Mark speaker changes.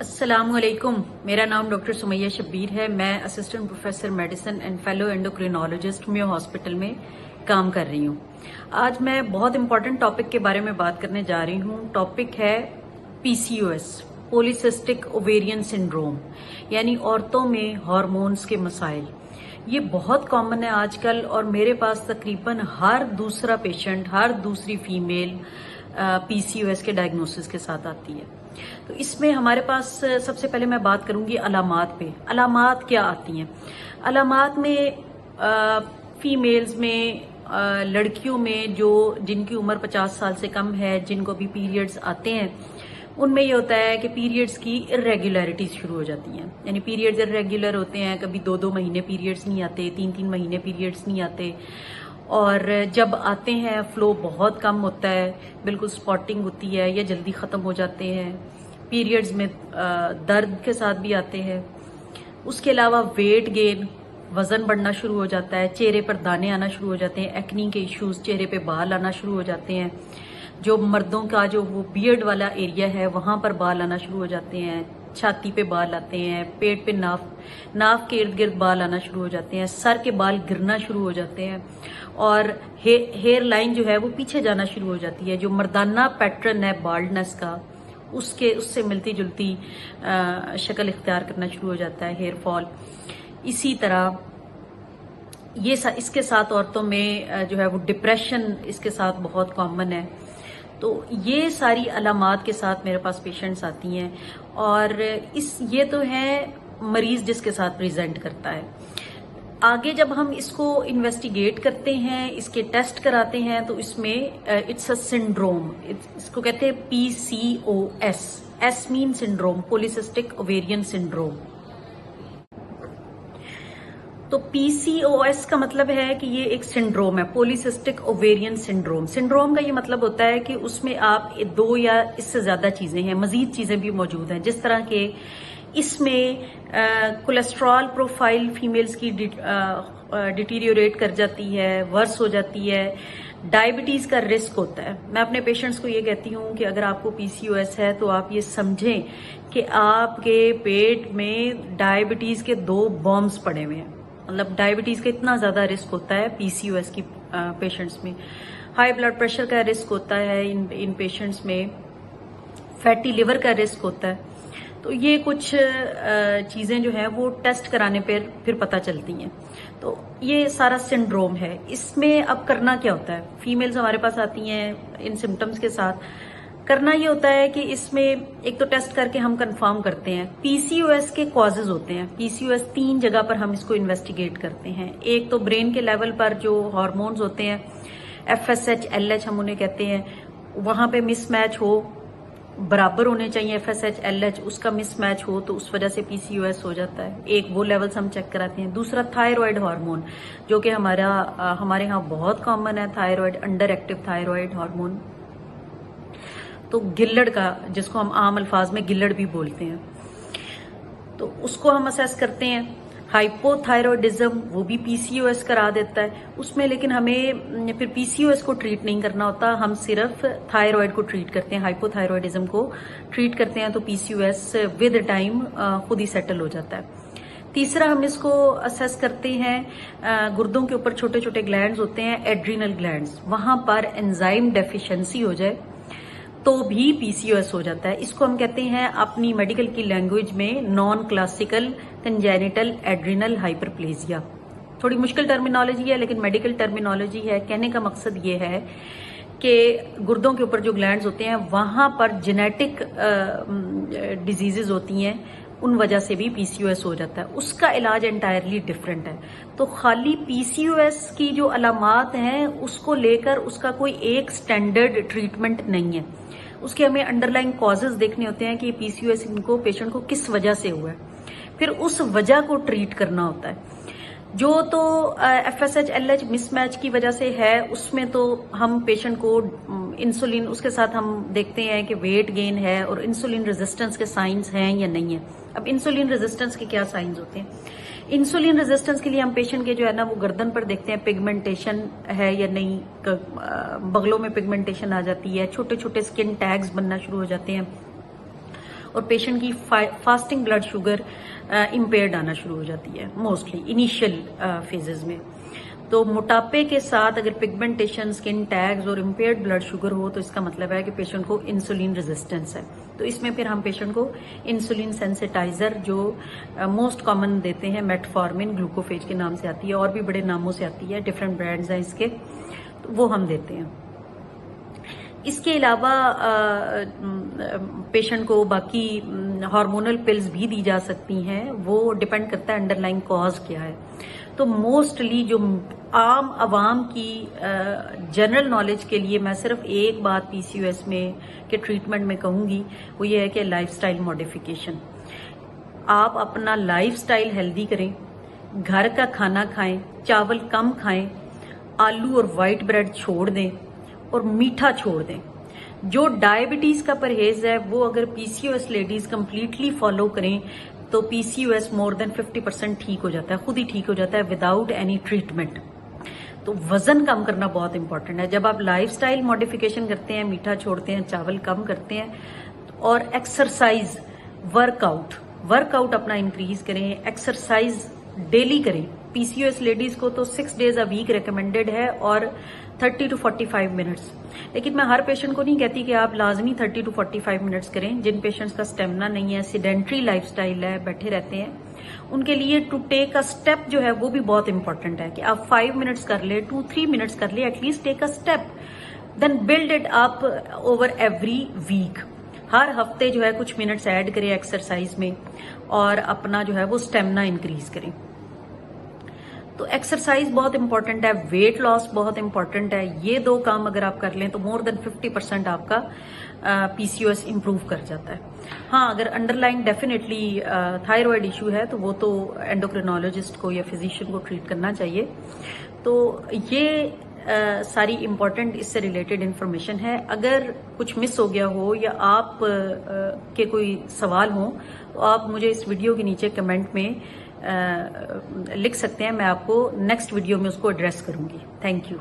Speaker 1: अस्सलाम वालेकुम। मेरा नाम डॉक्टर सुमैया शब्बीर है। मैं assistant professor medicine and fellow endocrinologist Mayo hospital में काम कर रही हूँ। आज मैं बहुत इंपॉर्टेंट टॉपिक के बारे में बात करने जा रही हूँ। टॉपिक है पीसीओएस, पॉलीसिस्टिक ओवेरियन सिंड्रोम, यानी औरतों में हार्मोन्स के मसाइल। ये बहुत कॉमन है आजकल और मेरे पास तकरीबन हर दूसरा पेशेंट, हर दूसरी फीमेल पीसीओएस के डायग्नोसिस के साथ आती है। तो इसमें हमारे पास सबसे पहले मैं बात करूंगी अलामात पे। अलामात क्या आती हैं? अलामात में फीमेल्स में, लड़कियों में जिनकी उम्र 50 साल से कम है, जिनको भी पीरियड्स आते हैं, उनमें ये होता है कि पीरियड्स की इरेगुलरिटीज शुरू हो जाती हैं। यानी पीरियड्स इरेगुलर होते हैं, कभी 2-2 महीने पीरियड्स नहीं आते, 3-3 महीने पीरियड्स नहीं आते, और जब आते हैं फ्लो बहुत कम होता है, बिल्कुल स्पॉटिंग होती है या जल्दी ख़त्म हो जाते हैं। पीरियड्स में दर्द के साथ भी आते हैं। उसके अलावा वेट गेन, वजन बढ़ना शुरू हो जाता है, चेहरे पर दाने आना शुरू हो जाते हैं, एक्नी के इश्यूज, चेहरे पे बाल आना शुरू हो जाते हैं। जो मर्दों का जो वो बियर्ड वाला एरिया है वहां पर बाल आना शुरू हो जाते हैं, छाती पे बाल आते हैं, पेट पे नाक के इर्द गिर्द बाल आना शुरू हो जाते हैं, सर के बाल गिरना शुरू हो जाते हैं, और हेयर लाइन जो है वो पीछे जाना शुरू हो जाती है। जो मर्दाना पैटर्न है बाल्डनेस का, उससे मिलती जुलती शक्ल इख्तियार करना शुरू हो जाता है, हेयर फॉल। इसी तरह इसके साथ औरतों में जो है वो डिप्रेशन इसके साथ बहुत कॉमन है। तो ये सारी अलामात के साथ मेरे पास पेशेंट्स आती हैं, और ये तो है मरीज जिसके साथ प्रेजेंट करता है। आगे जब हम इसको इन्वेस्टिगेट करते हैं, इसके टेस्ट कराते हैं, तो इसमें इट्स अ सिंड्रोम, इसको कहते हैं PCOS. S mean syndrome, polycystic ovarian syndrome. तो पीसीओएस का मतलब है कि ये एक सिंड्रोम है, पॉलीसिस्टिक ओवेरियन सिंड्रोम। सिंड्रोम का ये मतलब होता है कि उसमें आप 2 या इससे ज्यादा चीजें हैं, मजीद चीजें भी मौजूद हैं, जिस तरह के इसमें कोलेस्ट्रॉल प्रोफाइल फीमेल्स की डिटीरियोरेट कर जाती है, वर्स हो जाती है, डायबिटीज का रिस्क होता है। मैं अपने पेशेंट्स को ये कहती हूँ कि अगर आपको पीसीओएस है तो आप ये समझें कि आपके पेट में डायबिटीज के 2 बॉम्ब्स पड़े हुए हैं। मतलब डायबिटीज का इतना ज्यादा रिस्क होता है पीसीओएस की पेशेंट्स में। हाई ब्लड प्रेशर का रिस्क होता है इन पेशेंट्स में, फैटी लिवर का रिस्क होता है। तो ये कुछ चीजें जो है वो टेस्ट कराने पर फिर पता चलती हैं। तो ये सारा सिंड्रोम है। इसमें अब करना क्या होता है? फीमेल्स हमारे पास आती हैं इन सिम्टम्स के साथ। करना ये होता है कि इसमें एक तो टेस्ट करके हम कंफर्म करते हैं। पीसीओएस के कॉजेज होते हैं। पीसीओएस 3 जगह पर हम इसको इन्वेस्टिगेट करते हैं। एक तो ब्रेन के लेवल पर जो हार्मोन्स होते हैं, एफएसएच, एलएच हम उन्हें कहते हैं, वहां पे मिसमैच हो, बराबर होने चाहिए एफएसएच एलएच, उसका मिसमैच हो तो उस वजह से पीसीओएस हो जाता है। एक वो लेवल्स हम चेक कराते हैं। दूसरा थायराइड हार्मोन, जो कि हमारे यहाँ बहुत कॉमन है, thyroid, under active thyroid hormone. तो गिल्लड़ का, जिसको हम आम अल्फाज में गिल्लड़ भी बोलते हैं, तो उसको हम असेस करते हैं। हाइपोथायरॉयडिज्म, वो भी पीसीओएस करा देता है उसमें, लेकिन हमें फिर पीसीओएस को ट्रीट नहीं करना होता, हम सिर्फ थायराइड को ट्रीट करते हैं, हाइपोथायरॉयडिज्म को ट्रीट करते हैं। तो पीसीओएस विद टाइम खुद ही सेटल हो जाता है। तीसरा हम इसको असेस करते हैं, गुर्दों के ऊपर छोटे छोटे ग्लैंड्स होते हैं, एड्रीनल ग्लैंड्स, वहां पर एंजाइम डेफिशिएंसी हो जाए तो भी पीसीओएस हो जाता है। इसको हम कहते हैं अपनी मेडिकल की लैंग्वेज में non classical congenital adrenal hyperplasia. थोड़ी मुश्किल टर्मिनोलॉजी है, लेकिन मेडिकल टर्मिनोलॉजी है। कहने का मकसद ये है कि गुर्दों के ऊपर जो ग्लैंड्स होते हैं वहां पर जेनेटिक डिजीजेज होती हैं, उन वजह से भी पीसीओएस हो जाता है। उसका इलाज एंटायरली डिफरेंट है। तो खाली पीसीओएस की जो अलामात हैं उसको लेकर उसका कोई एक स्टैंडर्ड ट्रीटमेंट नहीं है। उसके हमें अंडरलाइंग कॉजेज देखने होते हैं कि पीसीओएस इनको पेशेंट को किस वजह से हुआ है, फिर उस वजह को ट्रीट करना होता है। जो तो एफएसएच एलएच मिसमैच की वजह से है, उसमें तो हम पेशेंट को इंसुलिन, उसके साथ हम देखते हैं कि वेट गेन है और इंसुलिन रेजिस्टेंस के साइंस हैं या नहीं है। अब इंसुलिन रेजिस्टेंस के क्या साइंस होते हैं? इंसुलिन रेजिस्टेंस के लिए हम पेशेंट के जो है ना वो गर्दन पर देखते हैं पिगमेंटेशन है या नहीं, बगलों में पिगमेंटेशन आ जाती है, छोटे छोटे स्किन टैग्स बनना शुरू हो जाते हैं, اور پیشنٹ کی فاسٹنگ بلڈ شوگر امپیئرڈ آنا شروع ہو جاتی ہے موسٹلی انیشیل فیزز میں. تو موٹاپے کے ساتھ اگر پگمنٹیشن، اسکن ٹیگز اور امپیئرڈ بلڈ شوگر ہو تو اس کا مطلب ہے کہ پیشنٹ کو انسولین ریزسٹنس ہے. تو اس میں پھر ہم پیشنٹ کو انسولین سینسیٹائزر جو موسٹ کامن دیتے ہیں میٹفارمن گلوکوفیج کے نام سے آتی ہے، اور بھی بڑے ناموں سے آتی ہے، ڈفرینٹ برانڈز ہیں اس کے، تو وہ ہم دیتے ہیں. اس کے علاوہ پیشنٹ کو باقی ہارمونل پلز بھی دی جا سکتی ہیں، وہ ڈپینڈ کرتا ہے انڈر لائن کاز کیا ہے. تو موسٹلی جو عام عوام کی جنرل نالج کے لیے میں صرف ایک بات پی سی او ایس میں کے ٹریٹمنٹ میں کہوں گی، وہ یہ ہے کہ لائف سٹائل ماڈیفیکیشن. آپ اپنا لائف سٹائل ہیلدی کریں، گھر کا کھانا کھائیں، چاول کم کھائیں، آلو اور وائٹ بریڈ چھوڑ دیں اور میٹھا چھوڑ دیں. جو ڈائبٹیز کا پرہیز ہے وہ اگر P C O S ladies completely follow کریں تو پی سی او ایس مور دین 50% ٹھیک ہو جاتا ہے، خود ہی ٹھیک ہو جاتا ہے وداؤٹ اینی ٹریٹمنٹ. تو وزن کم کرنا بہت امپورٹنٹ ہے. جب آپ لائف سٹائل ماڈیفیکیشن کرتے ہیں، میٹھا چھوڑتے ہیں، چاول کم کرتے ہیں، اور ایکسرسائز، ورک آؤٹ اپنا انکریز کریں، ایکسرسائز ڈیلی کریں. پی سی او ایس لیڈیز کو تو 6 days a week ریکمینڈیڈ ہے اور 30 to 45 منٹس. لیکن میں ہر پیشنٹ کو نہیں کہتی کہ آپ لازمی 30 to 45 منٹس کریں. جن پیشنٹس کا اسٹیمنا نہیں ہے، سیڈینٹری لائف سٹائل ہے، بیٹھے رہتے ہیں، ان کے لیے ٹو ٹیک اے اسٹیپ جو ہے وہ بھی بہت امپورٹنٹ ہے کہ آپ 5 منٹس کر لیں، 2-3 منٹس کر لیں، at least take a step, then build it up over every week. ہر ہفتے جو ہے کچھ منٹس ایڈ کریں ایکسرسائز میں اور اپنا جو ہے وہ اسٹیمنا انکریز کریں. تو ایکسرسائز بہت امپورٹنٹ ہے، ویٹ لاس بہت امپورٹنٹ ہے. یہ 2 کام اگر آپ کر لیں تو مور دین 50% آپ کا پی سی او ایس امپروو کر جاتا ہے. ہاں، اگر under line definitely thyroid issue ہے تو وہ تو اینڈوکرینالوجسٹ کو یا فزیشین کو ٹریٹ کرنا چاہیے. تو یہ ساری امپورٹنٹ اس سے ریلیٹڈ انفارمیشن ہے. اگر کچھ مس ہو گیا ہو یا آپ کے کوئی سوال ہوں تو آپ مجھے اس ویڈیو کے نیچے کمنٹ میں لکھ سکتے ہیں. میں آپ کو نیکسٹ ویڈیو میں اس کو ایڈریس کروں گی. Thank you.